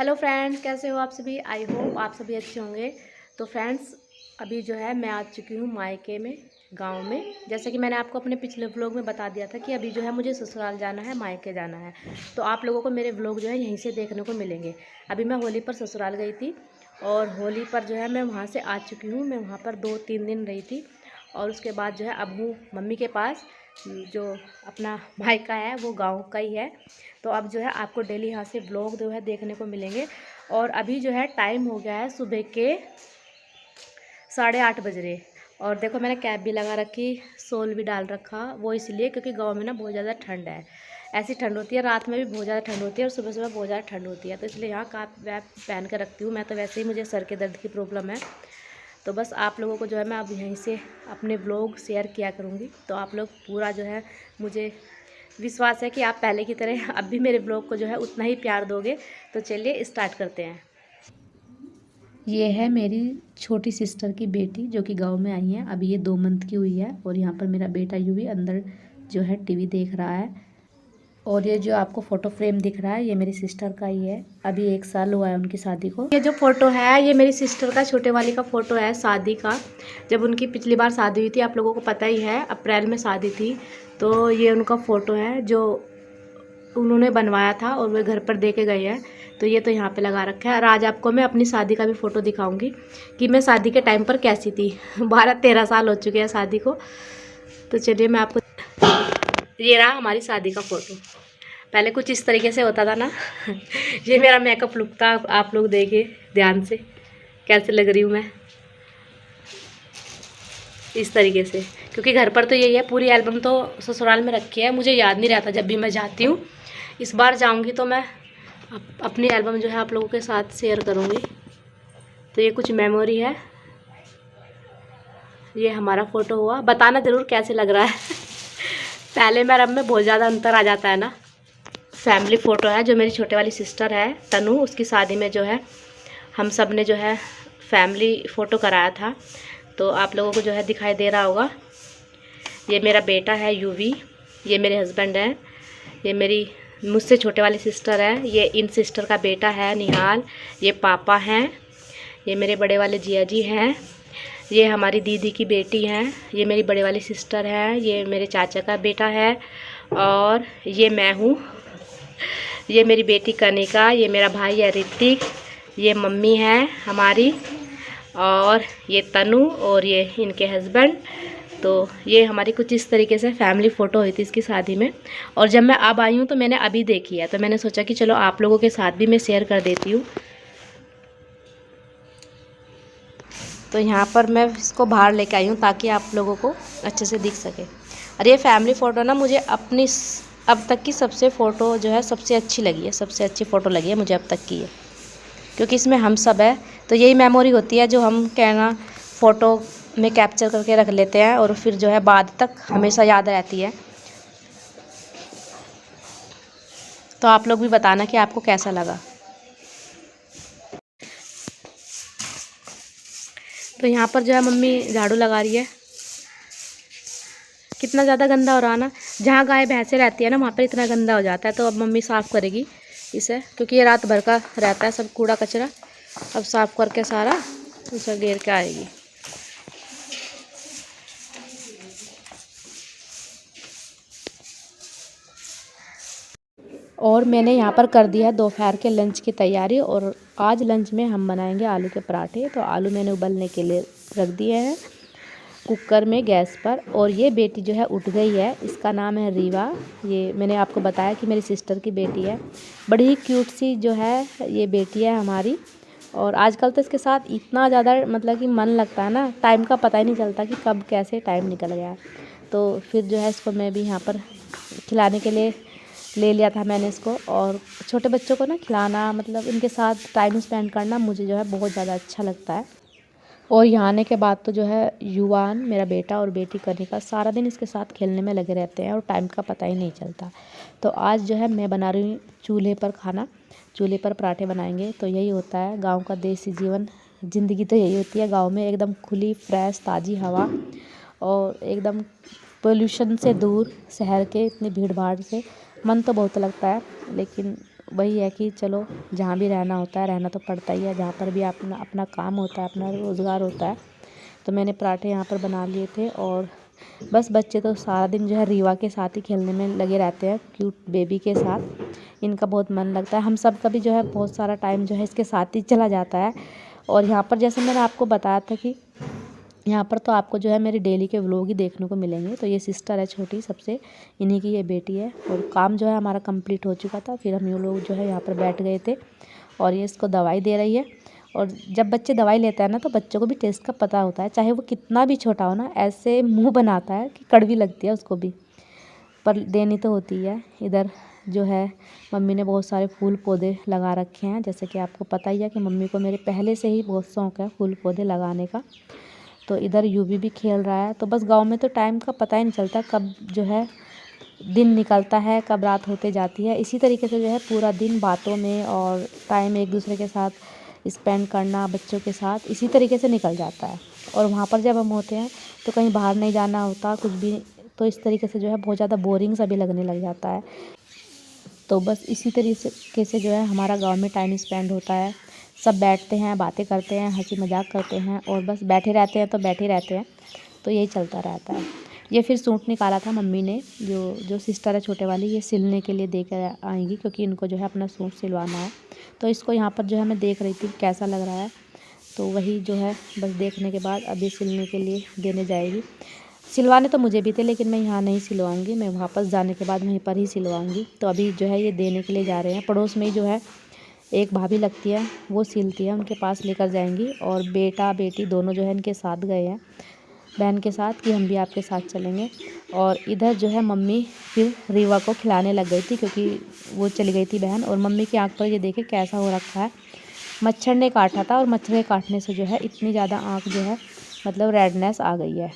Hello friends, कैसे हो आप सभी। आई होप आप सभी अच्छे होंगे। तो फ्रेंड्स, अभी जो है मैं आ चुकी हूँ मायके में, गांव में। जैसे कि मैंने आपको अपने पिछले व्लॉग में बता दिया था कि अभी जो है मुझे ससुराल जाना है, मायके जाना है। तो आप लोगों को मेरे व्लॉग जो है यहीं से देखने को मिलेंगे। अभी मैं होली पर ससुराल गई थी और होली पर जो है मैं वहाँ से आ चुकी हूँ। मैं वहाँ पर 2-3 दिन रही थी और उसके बाद जो है अब हूँ मम्मी के पास। जो अपना मायका है वो गाँव का ही है। तो अब जो है आपको डेली यहाँ से व्लॉग जो है देखने को मिलेंगे। और अभी जो है टाइम हो गया है सुबह के 8:30 बज रहे। और देखो मैंने कैप भी लगा रखी, सोल भी डाल रखा। वो इसलिए क्योंकि गांव में ना बहुत ज़्यादा ठंड है। ऐसी ठंड होती है, रात में भी बहुत ज़्यादा ठंड होती है और सुबह सुबह बहुत ज़्यादा ठंड होती है। तो इसलिए यहाँ कैप वैप पहन कर रखती हूँ। मैं तो वैसे ही मुझे सर के दर्द की प्रॉब्लम है। तो बस आप लोगों को जो है मैं अब यहीं से अपने व्लॉग शेयर किया करूँगी। तो आप लोग पूरा जो है, मुझे विश्वास है कि आप पहले की तरह अब भी मेरे ब्लॉग को जो है उतना ही प्यार दोगे। तो चलिए स्टार्ट करते हैं। ये है मेरी छोटी सिस्टर की बेटी जो कि गांव में आई है। अभी ये 2 मंथ की हुई है। और यहाँ पर मेरा बेटा यूँ भी अंदर जो है टीवी देख रहा है। और ये जो आपको फ़ोटो फ्रेम दिख रहा है ये मेरी सिस्टर का ही है। अभी 1 साल हुआ है उनकी शादी को। ये जो फ़ोटो है ये मेरी सिस्टर का, छोटे वाली का फ़ोटो है शादी का। जब उनकी पिछली बार शादी हुई थी, आप लोगों को पता ही है, अप्रैल में शादी थी। तो ये उनका फ़ोटो है जो उन्होंने बनवाया था और वे घर पर दे के गए हैं। तो ये तो यहाँ पे लगा रखा है। और आज आपको मैं अपनी शादी का भी फ़ोटो दिखाऊंगी कि मैं शादी के टाइम पर कैसी थी। 12-13 साल हो चुके हैं शादी को। तो चलिए मैं आपको, ये रहा हमारी शादी का फ़ोटो। पहले कुछ इस तरीके से होता था ना। ये मेरा मेकअप लुक था। आप लोग देखिए ध्यान से कैसे लग रही हूँ मैं, इस तरीके से। क्योंकि घर पर तो यही है, पूरी एल्बम तो ससुराल में रखी है। मुझे याद नहीं रहता जब भी मैं जाती हूँ। इस बार जाऊँगी तो मैं अपनी एल्बम जो है आप लोगों के साथ शेयर करूँगी। तो ये कुछ मेमोरी है। ये हमारा फ़ोटो हुआ। बताना ज़रूर कैसे लग रहा है। पहले में और अब में बहुत ज़्यादा अंतर आ जाता है ना। फैमिली फ़ोटो है जो मेरी छोटे वाली सिस्टर है तनु, उसकी शादी में जो है हम सब ने जो है फैमिली फ़ोटो कराया था। तो आप लोगों को जो है दिखाई दे रहा होगा। ये मेरा बेटा है यूवी, ये मेरे हस्बैंड हैं, ये मेरी मुझसे छोटे वाली सिस्टर है, ये इन सिस्टर का बेटा है निहाल, ये पापा हैं, ये मेरे बड़े वाले जिया जी हैं, ये हमारी दीदी की बेटी हैं, ये मेरी बड़े वाली सिस्टर है, ये मेरे चाचा का बेटा है, और ये मैं हूँ, ये मेरी बेटी कनिका, ये मेरा भाई है ऋतिक, ये मम्मी है हमारी, और ये तनु, और ये इनके हस्बैंड। तो ये हमारी कुछ इस तरीके से फैमिली फ़ोटो हुई थी इसकी शादी में। और जब मैं अब आई हूँ तो मैंने अभी देखी है, तो मैंने सोचा कि चलो आप लोगों के साथ भी मैं शेयर कर देती हूँ। तो यहाँ पर मैं इसको बाहर लेके आई हूँ ताकि आप लोगों को अच्छे से दिख सके। और ये फैमिली फ़ोटो ना मुझे अपनी अब तक की सबसे फ़ोटो जो है सबसे अच्छी लगी है, सबसे अच्छी फ़ोटो लगी है मुझे अब तक की है। क्योंकि इसमें हम सब है, तो यही मेमोरी होती है जो हम कहना फ़ोटो में कैप्चर करके रख लेते हैं और फिर जो है बाद तक हमेशा याद रहती है। तो आप लोग भी बताना कि आपको कैसा लगा। तो यहाँ पर जो है मम्मी झाड़ू लगा रही है। कितना ज़्यादा गंदा हो रहा है ना। जहाँ गाय भैंसें रहती है ना वहाँ पर इतना गंदा हो जाता है। तो अब मम्मी साफ़ करेगी इसे, क्योंकि ये रात भर का रहता है सब कूड़ा कचरा। अब साफ़ करके सारा उसे घेर के आएगी। और मैंने यहाँ पर कर दिया है दोपहर के लंच की तैयारी। और आज लंच में हम बनाएंगे आलू के पराठे। तो आलू मैंने उबलने के लिए रख दिए हैं कुकर में गैस पर। और ये बेटी जो है उठ गई है, इसका नाम है रीवा। ये मैंने आपको बताया कि मेरी सिस्टर की बेटी है। बड़ी ही क्यूट सी जो है ये बेटी है हमारी। और आजकल तो इसके साथ इतना ज़्यादा मतलब कि मन लगता है ना, टाइम का पता ही नहीं चलता कि कब कैसे टाइम निकल गया। तो फिर जो है इसको मैं भी यहाँ पर खिलाने के लिए ले लिया था मैंने इसको। और छोटे बच्चों को ना खिलाना, मतलब इनके साथ टाइम स्पेंड करना मुझे जो है बहुत ज़्यादा अच्छा लगता है। और यहाँ आने के बाद तो जो है युवान मेरा बेटा और बेटी कनिका सारा दिन इसके साथ खेलने में लगे रहते हैं और टाइम का पता ही नहीं चलता। तो आज जो है मैं बना रही हूँ चूल्हे पर खाना, चूल्हे पर पराठे बनाएंगे। तो यही होता है गांव का देसी जीवन, ज़िंदगी तो यही होती है गांव में। एकदम खुली फ्रेश ताज़ी हवा और एकदम पोल्यूशन से दूर, शहर के इतनी भीड़ भाड़ से मन तो बहुत लगता है, लेकिन वही है कि चलो जहाँ भी रहना होता है, रहना तो पड़ता ही है, जहाँ पर भी अपना अपना काम होता है, अपना रोज़गार होता है। तो मैंने पराठे यहाँ पर बना लिए थे और बस बच्चे तो सारा दिन जो है रीवा के साथ ही खेलने में लगे रहते हैं, क्यूट बेबी के साथ। इनका बहुत मन लगता है, हम सब का भी जो है बहुत सारा टाइम जो है इसके साथ ही चला जाता है। और यहाँ पर जैसे मैंने आपको बताया था कि यहाँ पर तो आपको जो है मेरी डेली के व्लॉग ही देखने को मिलेंगे। तो ये सिस्टर है छोटी सबसे, इन्हीं की ये बेटी है। और काम जो है हमारा कंप्लीट हो चुका था, फिर हम ये लोग जो है यहाँ पर बैठ गए थे और ये इसको दवाई दे रही है। और जब बच्चे दवाई लेते हैं ना तो बच्चों को भी टेस्ट का पता होता है, चाहे वो कितना भी छोटा हो ना, ऐसे मुँह बनाता है कि कड़वी लगती है उसको भी, पर देनी तो होती है। इधर जो है मम्मी ने बहुत सारे फूल पौधे लगा रखे हैं, जैसे कि आपको पता ही है कि मम्मी को मेरे पहले से ही बहुत शौक़ है फूल पौधे लगाने का। तो इधर यूवी भी खेल रहा है। तो बस गांव में तो टाइम का पता ही नहीं चलता, कब जो है दिन निकलता है, कब रात होते जाती है। इसी तरीके से जो है पूरा दिन बातों में और टाइम एक दूसरे के साथ स्पेंड करना बच्चों के साथ, इसी तरीके से निकल जाता है। और वहाँ पर जब हम होते हैं तो कहीं बाहर नहीं जाना होता कुछ भी, तो इस तरीके से जो है बहुत ज़्यादा बोरिंग सा भी लगने लग जाता है। तो बस इसी तरीके से जो है हमारा गांव में टाइम स्पेंड होता है। सब बैठते हैं, बातें करते हैं, हंसी मजाक करते हैं और बस बैठे रहते हैं तो बैठे रहते हैं। तो यही चलता रहता है। ये फिर सूट निकाला था मम्मी ने, जो सिस्टर है छोटे वाली, ये सिलने के लिए दे कर आएंगी क्योंकि इनको जो है अपना सूट सिलवाना है। तो इसको यहाँ पर जो है मैं देख रही थी कैसा लग रहा है, तो वही जो है बस देखने के बाद अभी सिलने के लिए देने जाएगी। सिलवाने तो मुझे भी थे लेकिन मैं यहाँ नहीं सिलवाऊंगी, मैं वापस जाने के बाद वहीं पर ही सिलवाऊंगी। तो अभी जो है ये देने के लिए जा रहे हैं। पड़ोस में ही जो है एक भाभी लगती है, वो सिलती है, उनके पास लेकर जाएंगी। और बेटा बेटी दोनों जो है इनके साथ गए हैं बहन के साथ कि हम भी आपके साथ चलेंगे। और इधर जो है मम्मी फिर रीवा को खिलाने लग गई थी क्योंकि वो चली गई थी बहन। और मम्मी की आँख पर ये देखे कैसा हो रखा है, मच्छर ने काटा था और मच्छर के काटने से जो है इतनी ज़्यादा आँख जो है मतलब रेडनेस आ गई है।